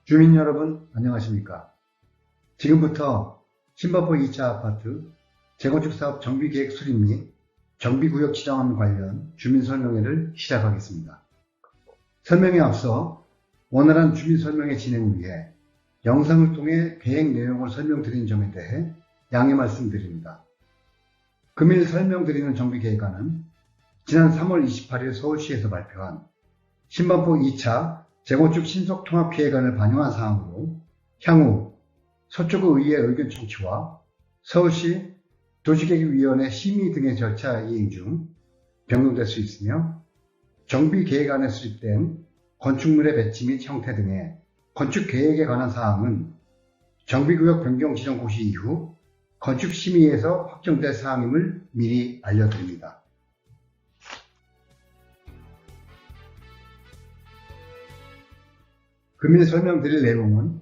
주민 여러분 안녕하십니까. 지금부터 신반포 2차 아파트 재건축 사업 정비계획 수립 및 정비구역 지정안 관련 주민 설명회를 시작하겠습니다. 설명에 앞서 원활한 주민 설명회 진행을 위해 영상을 통해 계획 내용을 설명드린 점에 대해 양해 말씀드립니다. 금일 설명드리는 정비계획안은 지난 3월 28일 서울시에서 발표한 신반포 2차 재건축 신속통합계획안을 반영한 사항으로 향후 서초구 의회 의견 청취와 서울시 도시계획위원회 심의 등의 절차 이행 중 변경될 수 있으며 정비계획안에 수립된 건축물의 배치 및 형태 등의 건축계획에 관한 사항은 정비구역 변경 지정 고시 이후 건축심의에서 확정될 사항임을 미리 알려드립니다. 금일 설명드릴 내용은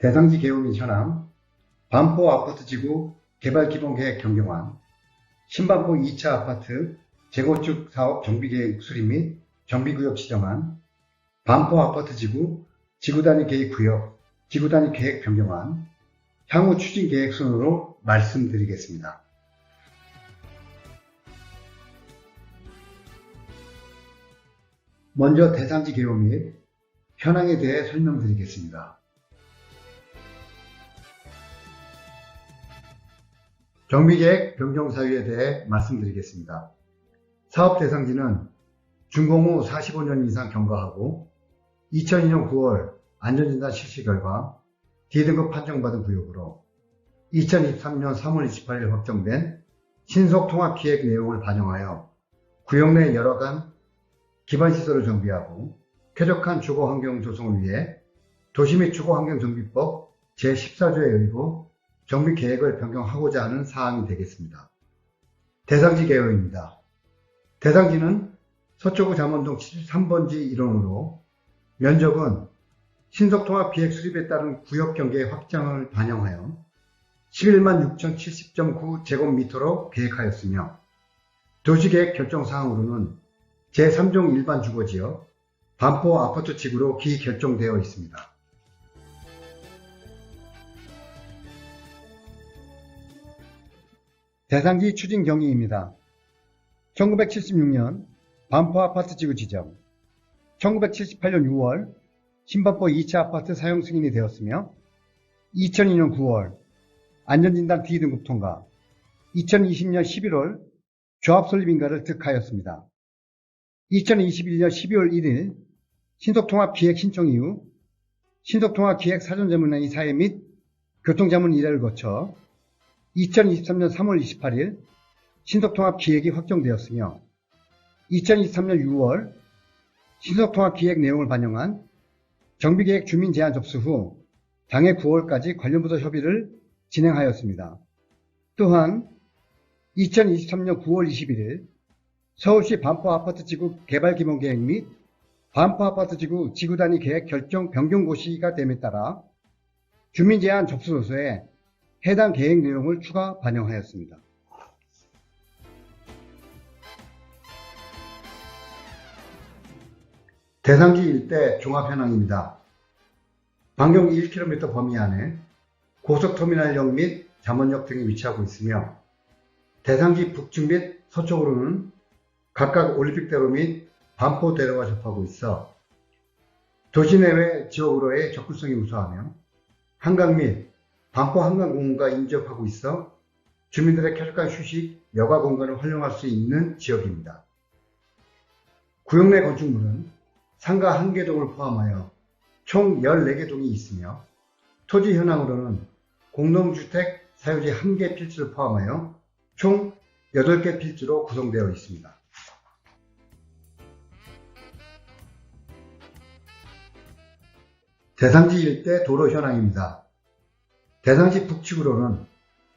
대상지 개요 및 현황, 반포 아파트지구 개발기본계획 변경안, 신반포 2차 아파트 재건축 사업 정비계획 수립 및 정비구역 지정안, 반포 아파트지구 지구단위 계획구역 지구단위 계획 변경안, 향후 추진계획 순으로 말씀드리겠습니다. 먼저 대상지 개요 및 현황에 대해 설명드리겠습니다. 정비계획 변경 사유에 대해 말씀드리겠습니다. 사업 대상지는 준공 후 45년 이상 경과하고 2002년 9월 안전진단 실시 결과 D등급 판정받은 구역으로 2023년 3월 28일 확정된 신속통합기획 내용을 반영하여 구역 내 여러간 기반시설을 정비하고 쾌적한 주거환경 조성을 위해 도시 및 주거환경정비법 제14조에 의거 정비계획을 변경하고자 하는 사항이 되겠습니다. 대상지 개요입니다. 대상지는 서초구 잠원동 73번지 1호로 면적은 신속통합기획 수립에 따른 구역경계 확장을 반영하여 11만 6,070.9 제곱미터로 계획하였으며 도시계획 결정사항으로는 제3종 일반 주거지역 반포 아파트 지구로 기결정되어 있습니다. 대상지 추진 경위입니다. 1976년 반포 아파트 지구 지정, 1978년 6월 신반포 2차 아파트 사용 승인이 되었으며 2002년 9월 안전진단 D등급 통과, 2020년 11월 조합 설립 인가를 득하였습니다. 2021년 12월 1일 신속통합기획 신청 이후 신속통합기획 사전자문회의 사회 및 교통자문 의뢰를 거쳐 2023년 3월 28일 신속통합기획이 확정되었으며 2023년 6월 신속통합기획 내용을 반영한 정비계획 주민 제안 접수 후 당해 9월까지 관련 부서 협의를 진행하였습니다. 또한 2023년 9월 21일 서울시 반포 아파트지구 개발기본계획 및 반포 아파트지구 지구단위 계획 결정 변경 고시가 됨에 따라 주민제안 접수서에 해당 계획 내용을 추가 반영하였습니다. 대상지 일대 종합현황입니다. 반경 1km 범위 안에 고속터미널역 및 잠원역 등이 위치하고 있으며 대상지 북측 및 서쪽으로는 각각 올림픽대로 및 반포대로가 접하고 있어 도시 내외 지역으로의 접근성이 우수하며 한강 및 반포 한강공원과 인접하고 있어 주민들의 쾌적한 휴식, 여가 공간을 활용할 수 있는 지역입니다. 구역 내 건축물은 상가 1개 동을 포함하여 총 14개 동이 있으며 토지 현황으로는 공동주택 사유지 1개 필지를 포함하여 총 8개 필지로 구성되어 있습니다. 대상지 일대 도로 현황입니다. 대상지 북측으로는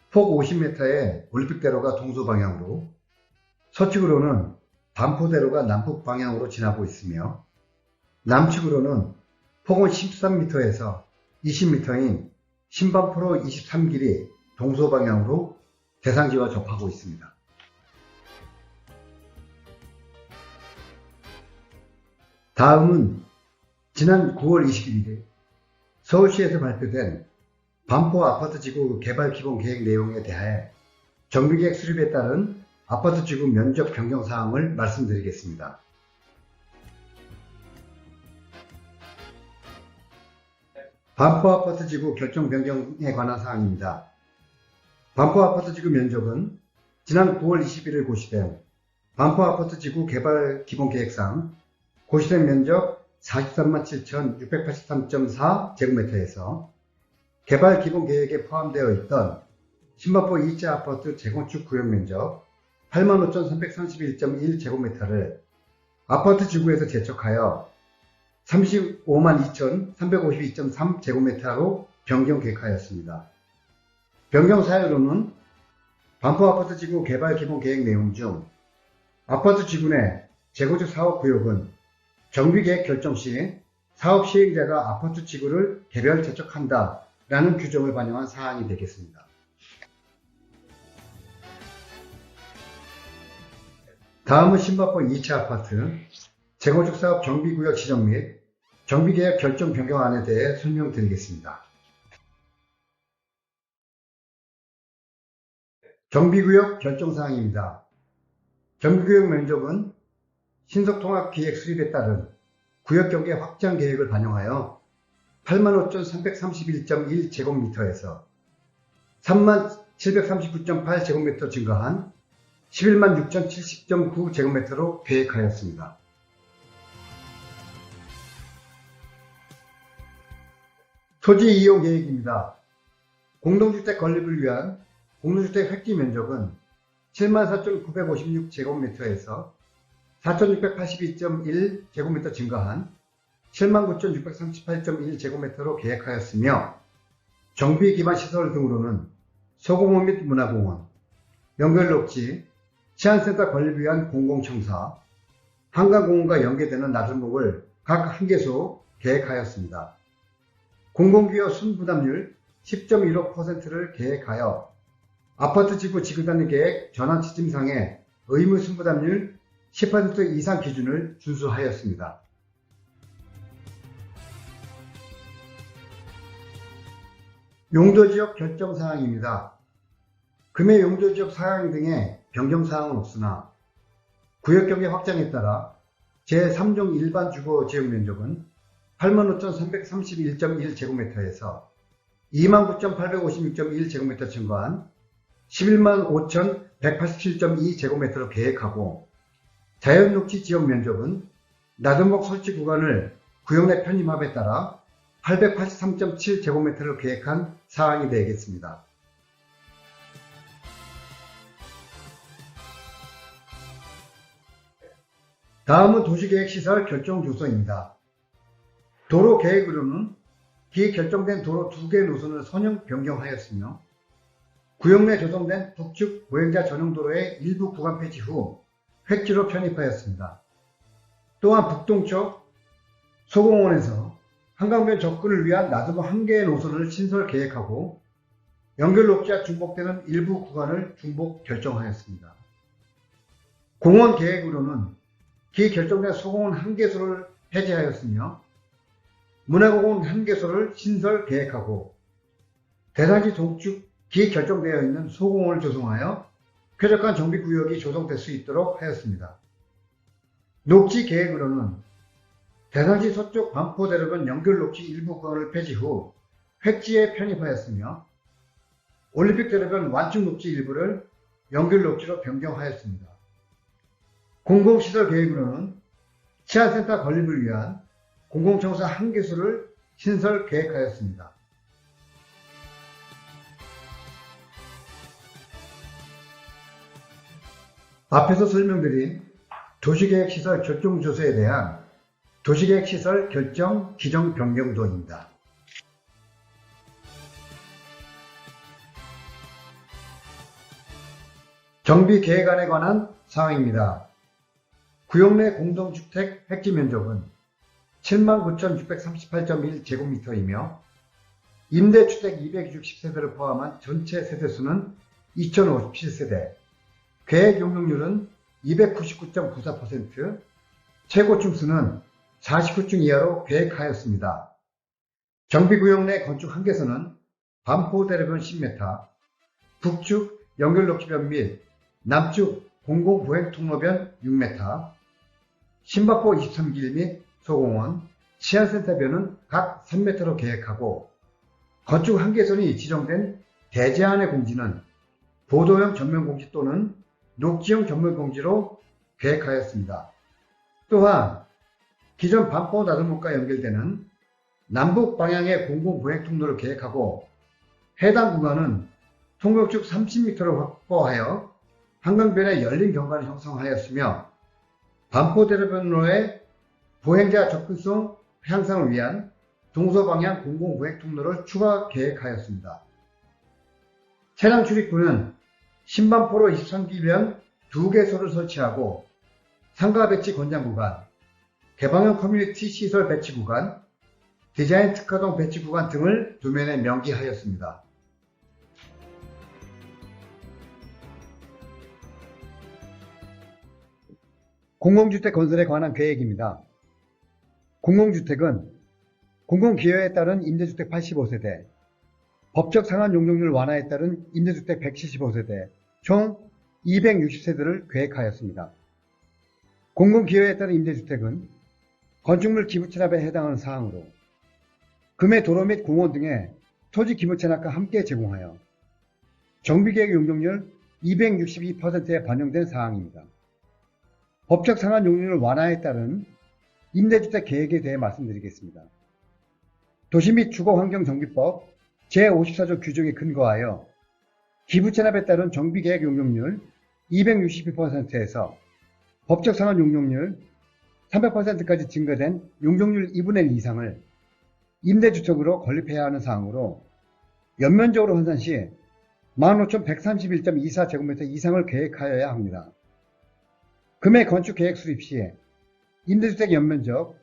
폭 50m의 올림픽대로가 동서방향으로, 서측으로는 반포대로가 남북방향으로 지나고 있으며 남측으로는 폭은 13m에서 20m인 신반포로 23길이 동서방향으로 대상지와 접하고 있습니다. 다음은 지난 9월 21일 서울시에서 발표된 반포 아파트지구 개발기본계획 내용에 대해 정비계획 수립에 따른 아파트지구 면적 변경 사항을 말씀드리겠습니다. 반포 아파트지구 결정 변경에 관한 사항입니다. 반포 아파트지구 면적은 지난 9월 21일 고시된 반포 아파트지구 개발기본계획상 고시된 면적 43만 7,683.4 제곱미터에서 개발기본계획에 포함되어 있던 신반포 2차 아파트 재건축 구역면적 85,331.1 제곱미터를 아파트 지구에서 제척하여 35만 2,352.3 제곱미터로 변경 계획하였습니다. 변경 사유로는 반포 아파트 지구 개발 기본 계획 내용 중 아파트 지구 내 재건축 사업 구역은 정비 계획 결정 시 사업 시행자가 아파트 지구를 개별 제척한다 라는 규정을 반영한 사항이 되겠습니다. 다음은 신반포 2차 아파트 재건축 사업 정비구역 지정 및 정비계획 결정 변경안에 대해 설명드리겠습니다. 정비구역 결정사항입니다. 정비구역 면적은 신속통합기획 수립에 따른 구역경계 확장 계획을 반영하여 85,331.1 제곱미터에서 3739.8 제곱미터 증가한 11만 6,070.9 제곱미터로 계획하였습니다. 토지 이용 계획입니다. 공동주택 건립을 위한 공동주택 획지 면적은 74,956 제곱미터에서 4,682.1 제곱미터 증가한 79,638.1 제곱미터로 계획하였으며 정비 기반 시설 등으로는 소공원 및 문화공원, 연결녹지, 치안센터 건립을 위한 공공청사, 한강공원과 연계되는 나들목을 각 한 개소 계획하였습니다. 공공기여 순부담률 10.15%를 계획하여 아파트 지구 지구단위 계획 전환 지침상의 의무 순부담률 10% 이상 기준을 준수하였습니다. 용도지역 결정사항입니다. 금해 용도지역 사항 등의 변경사항은 없으나 구역경계 확장에 따라 제3종 일반 주거 지역 면적은 85,331.1 제곱미터에서 29,856.1 제곱미터 증가한 11만 5,187.2 제곱미터로 계획하고 자연녹지 지역 면적은 나들목 설치 구간을 구역 내 편입함에 따라 883.7 제곱미터로 계획한 사항이 되겠습니다. 다음은 도시계획시설 결정조서입니다. 도로계획으로는 기결정된 도로 2개 노선을 선형 변경하였으며 구역 내 조성된 북측 보행자 전용 도로의 일부 구간 폐지 후 획지로 편입하였습니다. 또한 북동쪽 소공원에서 한강변 접근을 위한 나들목 1개의 노선을 신설 계획하고 연결녹지와 중복되는 일부 구간을 중복 결정하였습니다. 공원 계획으로는 기결정된 소공원 1개소를 폐지하였으며 문화공원 1개소를 신설 계획하고 대단지 동축 기결정되어 있는 소공원을 조성하여 쾌적한 정비구역이 조성될 수 있도록 하였습니다. 녹지 계획으로는 대단지 서쪽 반포대로변 연결녹지 일부 구간을 폐지 후 획지에 편입하였으며 올림픽대로변 완충 녹지 일부를 연결녹지로 변경하였습니다. 공공시설 계획으로는 치안센터 건립을 위한 공공청사 1개소를 신설 계획하였습니다. 앞에서 설명드린 도시계획시설 결정조서에 대한 도시계획시설 결정 기정 변경도입니다. 정비계획안에 관한 사항입니다. 구역 내 공동주택 획지 면적은 79,638.1 제곱미터이며 임대주택 260세대를 포함한 전체 세대수는 2,057세대, 계획 용적률은 299.94%, 최고층수는 49층 이하로 계획하였습니다. 정비구역 내 건축 한계선은 반포대로변 10m, 북측 연결로키변 및 남측 공공보행통로변 6m, 신바포 23길 및 소공원, 치안센터변은 각 3m로 계획하고 건축 한계선이 지정된 대제한의 공지는 보도형 전면공지 또는 녹지형 전면공지로 계획하였습니다. 또한 기존 반포 나들목과 연결되는 남북 방향의 공공보행통로를 계획하고 해당 구간은 통로축 30m를 확보하여 한강변에 열린 경관을 형성하였으며 반포대로변로의 보행자 접근성 향상을 위한 동서방향 공공보행통로를 추가 계획하였습니다. 차량 출입구는 신반포로 23길변 2개소를 설치하고 상가 배치 권장 구간, 개방형 커뮤니티 시설 배치 구간, 디자인 특화동 배치 구간 등을 도면에 명기하였습니다. 공공주택 건설에 관한 계획입니다. 공공주택은 공공기여에 따른 임대주택 85세대, 법적 상한 용적률 완화에 따른 임대주택 175세대, 총 260세대를 계획하였습니다. 공공기여에 따른 임대주택은 건축물 기부채납에 해당하는 사항으로 금의 도로 및 공원 등의 토지 기부채납과 함께 제공하여 정비계획 용적률 262%에 반영된 사항입니다. 법적 상한 용적률 완화에 따른 임대주택 계획에 대해 말씀드리겠습니다. 도시 및 주거환경정비법 제54조 규정에 근거하여 기부채납에 따른 정비계획 용적률 262%에서 법적 상한 용적률 300%까지 증가된 용적률 2분의 1 이상을 임대주택으로 건립해야 하는 사항으로 연면적으로 환산 시 15,131.24제곱미터 이상을 계획하여야 합니다. 금의 건축 계획 수립 시 임대주택 연면적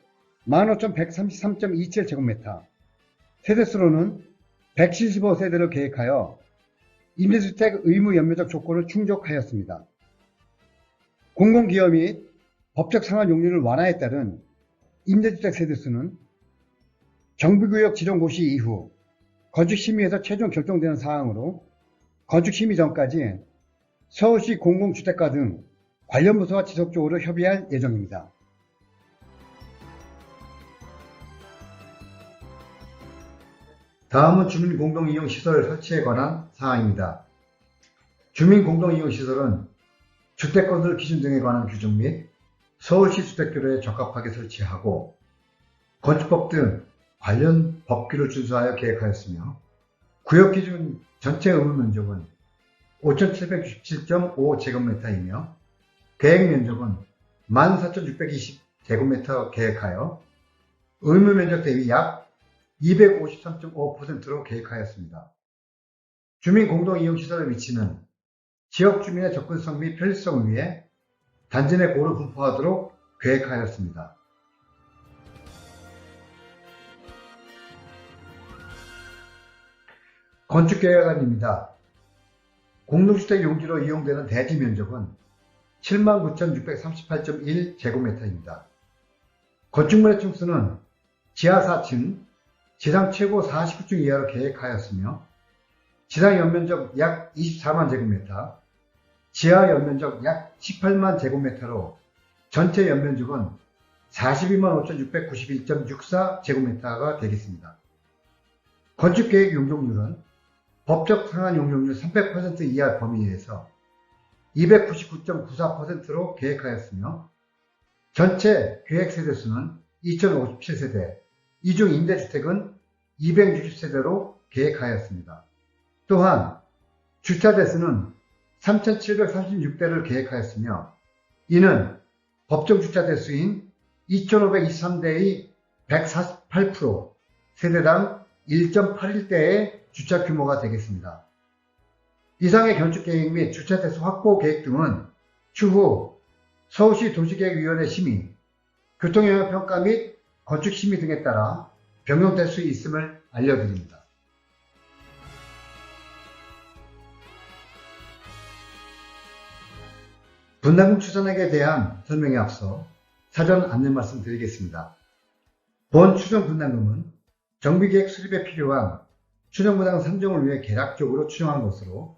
15,133.27제곱미터, 세대수로는 175세대를 계획하여 임대주택 의무 연면적 조건을 충족하였습니다. 공공기여 및 법적 상한 용률을 완화에 따른 임대주택 세대수는 정비구역 지정 고시 이후 건축심의에서 최종 결정되는 사항으로 건축심의 전까지 서울시 공공주택가 등 관련 부서와 지속적으로 협의할 예정입니다. 다음은 주민공동이용시설 설치에 관한 사항입니다. 주민공동이용시설은 주택건설 기준 등에 관한 규정 및 서울시 주택규례에 적합하게 설치하고 건축법 등 관련 법규를 준수하여 계획하였으며 구역기준 전체 의무면적은 5,767.5제곱미터이며 계획면적은 14,620제곱미터 계획하여 의무면적 대비 약 253.5%로 계획하였습니다. 주민공동이용시설의 위치는 지역 주민의 접근성 및 편리성을 위해 단지 내 고루 분포하도록 계획하였습니다. 건축계획안입니다. 공동주택 용지로 이용되는 대지 면적은 79,638.1제곱미터입니다. 건축물의 층수는 지하 4층, 지상 최고 49층 이하로 계획하였으며 지상 연면적 약 24만 제곱미터, 지하 연면적 약 18만 제곱미터로 전체 연면적은 42만 5,691.64제곱미터가 되겠습니다. 건축계획 용적률은 법적 상한 용적률 300% 이하 범위에서 299.94%로 계획하였으며 전체 계획 세대수는 2,057세대, 이 중 임대주택은 260세대로 계획하였습니다. 또한 주차 대수는 3,736대를 계획하였으며 이는 법정 주차 대수인 2,523대의 148%, 세대당 1.81대의 주차 규모가 되겠습니다. 이상의 건축계획 및 주차 대수 확보 계획 등은 추후 서울시 도시계획위원회 심의, 교통영향평가 및 건축심의 등에 따라 변경될 수 있음을 알려드립니다. 분담금 추산액에 대한 설명에 앞서 사전 안내 말씀 드리겠습니다. 본 추정 분담금은 정비계획 수립에 필요한 추정분담금 산정을 위해 계략적으로 추정한 것으로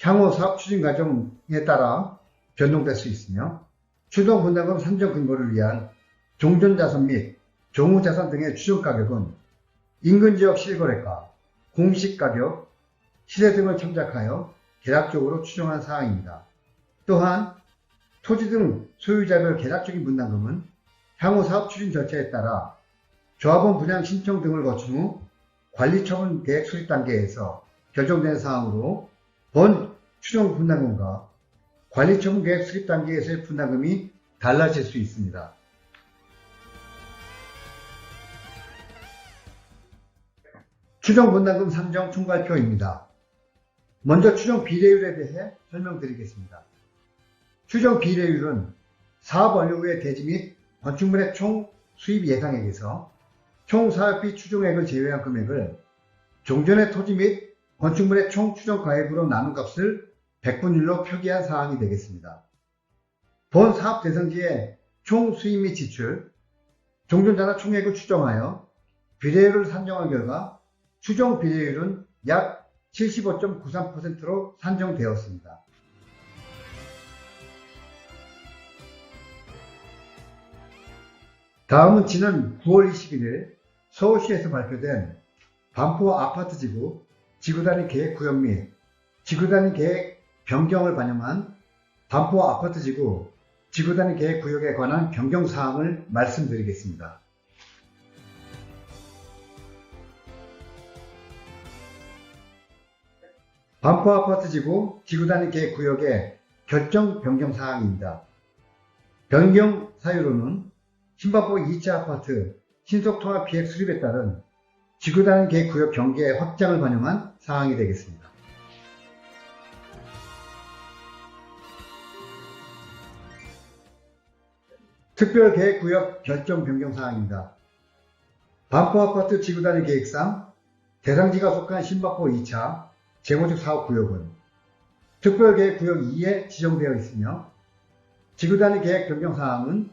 향후 사업 추진 과정에 따라 변동될 수 있으며 추정분담금 산정 근거를 위한 종전자산 및 종후자산 등의 추정가격은 인근지역 실거래가, 공시가격, 시세 등을 참작하여 계략적으로 추정한 사항입니다. 또한 토지 등 소유자별 계략적인 분담금은 향후 사업 추진 절차에 따라 조합원 분양 신청 등을 거친 후 관리처분 계획 수립 단계에서 결정된 사항으로 본 추정 분담금과 관리처분 계획 수립 단계에서의 분담금이 달라질 수 있습니다. 추정 분담금 산정 총괄표입니다. 먼저 추정 비례율에 대해 설명드리겠습니다. 추정 비례율은 사업 완료 후의 대지 및 건축물의 총 수입 예상액에서 총 사업비 추정액을 제외한 금액을 종전의 토지 및 건축물의 총 추정 가액으로 나눈 값을 백분율로 표기한 사항이 되겠습니다. 본 사업 대상지의 총 수입 및 지출, 종전자산 총액을 추정하여 비례율을 산정한 결과 추정 비례율은 약 75.93%로 산정되었습니다. 다음은 지난 9월 21일 서울시에서 발표된 반포 아파트지구 지구단위 계획구역 및 지구단위 계획 변경을 반영한 반포 아파트지구 지구단위 계획구역에 관한 변경사항을 말씀드리겠습니다. 반포 아파트지구 지구단위 계획구역의 결정 변경사항입니다. 변경 사유로는 신반포 2차 아파트 신속통합기획 수립에 따른 지구단위 계획구역 경계 확장을 반영한 사항이 되겠습니다. 특별계획구역 결정 변경사항입니다. 반포 아파트 지구단위 계획상 대상지가 속한 신반포 2차 재건축 사업구역은 특별계획구역 2에 지정되어 있으며 지구단위 계획 변경사항은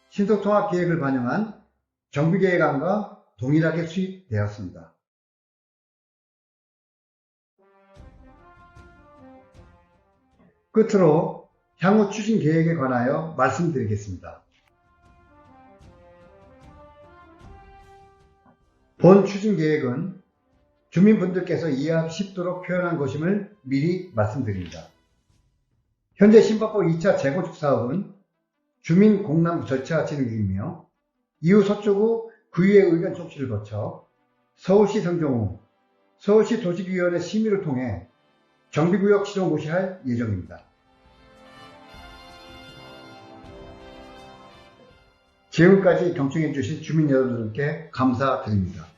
신속통합계획을 반영한 정비계획안과 동일하게 수립되었습니다. 끝으로 향후 추진 계획에 관하여 말씀드리겠습니다. 본 추진 계획은 주민분들께서 이해하기 쉽도록 표현한 것임을 미리 말씀드립니다. 현재 신반포 2차 재건축 사업은 주민 공람 절차 진행 중이며 이후 서초구 구의회 의견 청취를 거쳐 서울시 선정 후 서울시 도시위원회 심의를 통해 정비구역 지정 고시할 예정입니다. 지금까지 경청해 주신 주민 여러분들께 감사드립니다.